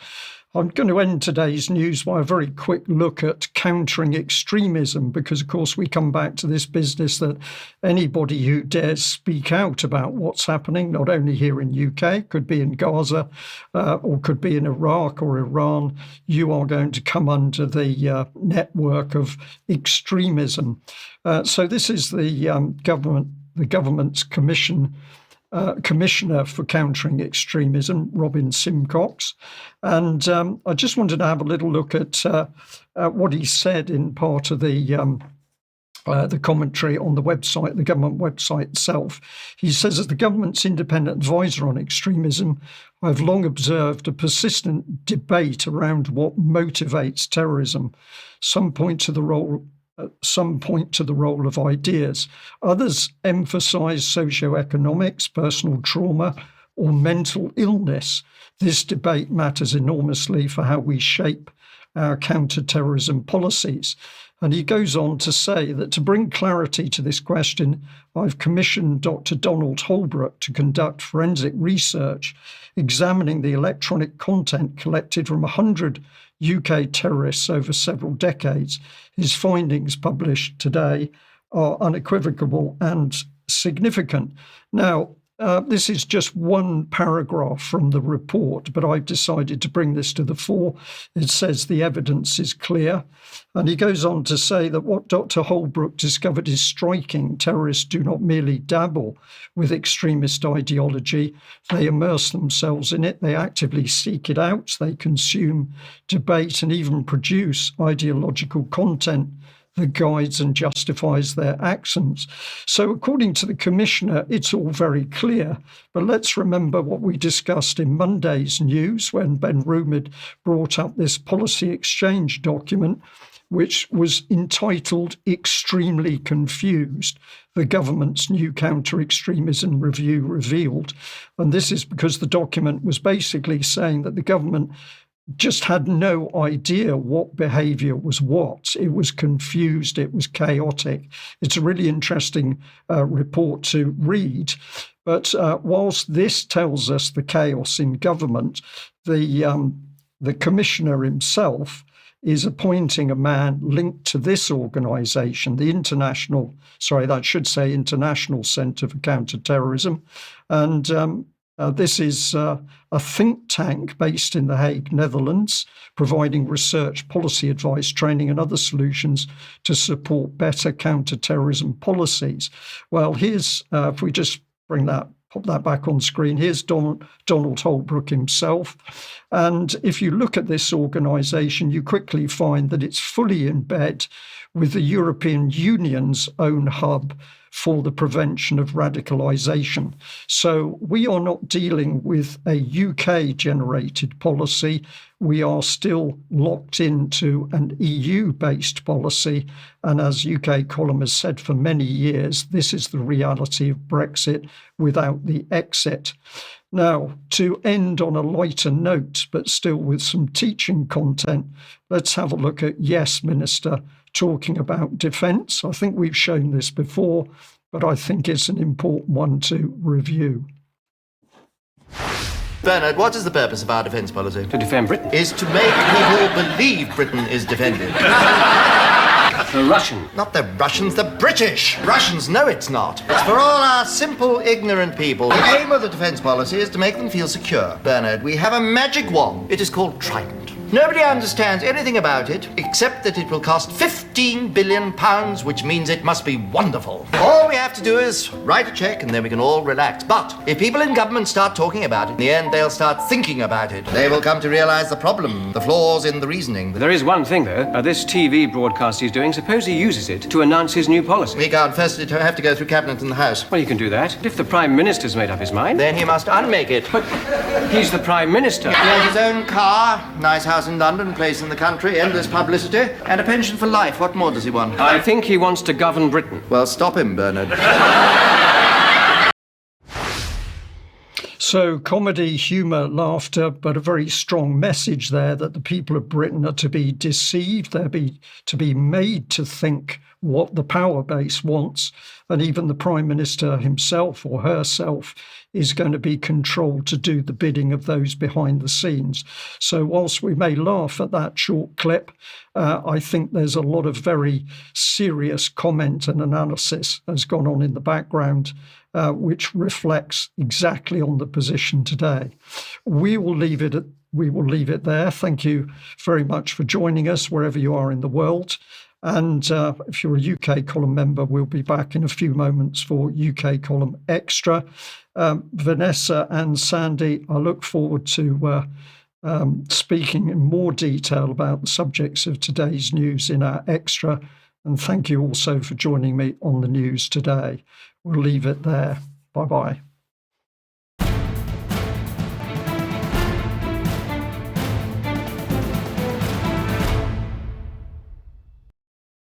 I'm going to end today's news by a very quick look at countering extremism, because, of course, we come back to this business that anybody who dares speak out about what's happening, not only here in UK, could be in Gaza or could be in Iraq or Iran, you are going to come under the network of extremism. So this is the government's Commissioner for Countering Extremism, Robin Simcox. And I just wanted to have a little look at what he said in part of the commentary on the website, the government website itself. He says, as the government's independent advisor on extremism, I've long observed a persistent debate around what motivates terrorism. Some point to the role of ideas. Others emphasize socioeconomics, personal trauma, or mental illness. This debate matters enormously for how we shape our counter-terrorism policies. And he goes on to say that to bring clarity to this question, I've commissioned Dr. Donald Holbrook to conduct forensic research examining the electronic content collected from 100 UK terrorists over several decades. His findings published today are unequivocal and significant. Now, this is just one paragraph from the report, but I've decided to bring this to the fore. It says the evidence is clear. And he goes on to say that what Dr. Holbrook discovered is striking. Terrorists do not merely dabble with extremist ideology. They immerse themselves in it. They actively seek it out. They consume, debate, and even produce ideological content that guides and justifies their actions. So according to the Commissioner, it's all very clear. But let's remember what we discussed in Monday's news when Ben Rumid brought up this policy exchange document, which was entitled Extremely Confused, the government's new counter-extremism review revealed. And this is because the document was basically saying that the government just had no idea what behaviour was what. It was confused. It was chaotic. It's a really interesting report to read. But whilst this tells us the chaos in government, the Commissioner himself is appointing a man linked to this organisation, the International Centre for Counter-Terrorism. And this is a think tank based in The Hague, Netherlands, providing research, policy advice, training and other solutions to support better counter-terrorism policies. Well, here's, if we just pop that back on screen, here's Donald Holbrook himself. And if you look at this organisation, you quickly find that it's fully in bed with the European Union's own hub for the prevention of radicalisation. So we are not dealing with a UK-generated policy. We are still locked into an EU-based policy. And as UK Column has said for many years, this is the reality of Brexit without the exit. Now, to end on a lighter note, but still with some teaching content, let's have a look at Yes Minister talking about defence. I think we've shown this before, but I think it's an important one to review. Bernard, what is the purpose of our defence policy? To defend Britain. Is to make people believe Britain is defended. The Russian. Not the Russians, the British. Russians know it's not. It's for all our simple, ignorant people. The aim of the defence policy is to make them feel secure. Bernard, we have a magic wand. It is called Trident. Nobody understands anything about it, except that it will cost £15 billion, which means it must be wonderful. All we have to do is write a cheque and then we can all relax. But if people in government start talking about it, in the end they'll start thinking about it. They will come to realise the problem, the flaws in the reasoning. There is one thing, though. This TV broadcast he's doing, suppose he uses it to announce his new policy. We can't. First it have to go through Cabinet and the House. Well, he can do that. But if the Prime Minister's made up his mind... Then he must unmake it. But he's the Prime Minister. He has his own car, nice house in London, place in the country, endless publicity, and a pension for life. What more does he want? I think he wants to govern Britain. Well, stop him, Bernard. So comedy, humour, laughter, but a very strong message there that the people of Britain are to be deceived, they're to be made to think what the power base wants, and even the Prime Minister himself or herself is going to be controlled to do the bidding of those behind the scenes. So whilst we may laugh at that short clip, I think there's a lot of very serious comment and analysis has gone on in the background, which reflects exactly on the position today. We will leave it there. Thank you very much for joining us wherever you are in the world. And if you're a UK Column member, we'll be back in a few moments for UK Column Extra. Vanessa and Sandi, I look forward to speaking in more detail about the subjects of today's news in our Extra. And thank you also for joining me on the news today. We'll leave it there. Bye-bye.